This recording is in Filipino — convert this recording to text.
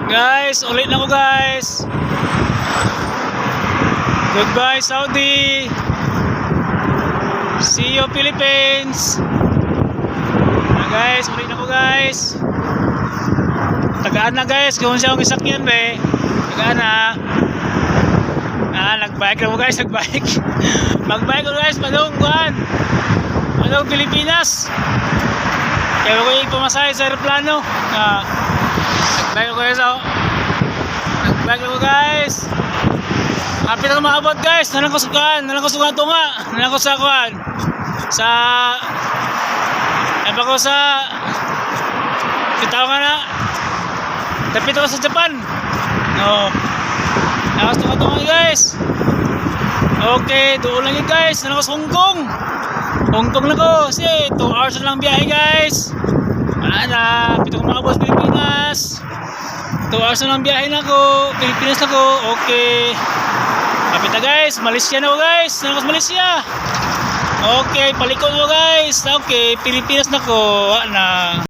Guys, ulit na ko guys. Goodbye Saudi. See you Philippines. Guys, ulit na ko guys. Tagaan na guys, kung siya akong isakyan be. Tagaan na. Nagbike na ko guys, nagbike. Magbike ko guys, padong Pilipinas. Kaya ko yung pumasay sa aeroplano. Nagbike ko guys, nagbike ko guys. Happy na maabot guys. Nalang ko sukan tunga. Nalang ko sa kuan. Ay ko sa Kitaw nga na. Tapit ako sa Japan. No. Nakas tunga guys. Okay, doon lang yun guys. Nalang ko sa Hong Kong. Hong Kong na ko. Kasi 2 hours na lang biyahe guys. Pito ko makabos Pilipinas. 2 hours na lang biyahe na ko. Pilipinas na ko. Okay. Kapit na guys. Malaysia na ko guys. Nalang ko sa Malaysia. Okay, palikon ko guys. Okay, Pilipinas na ko.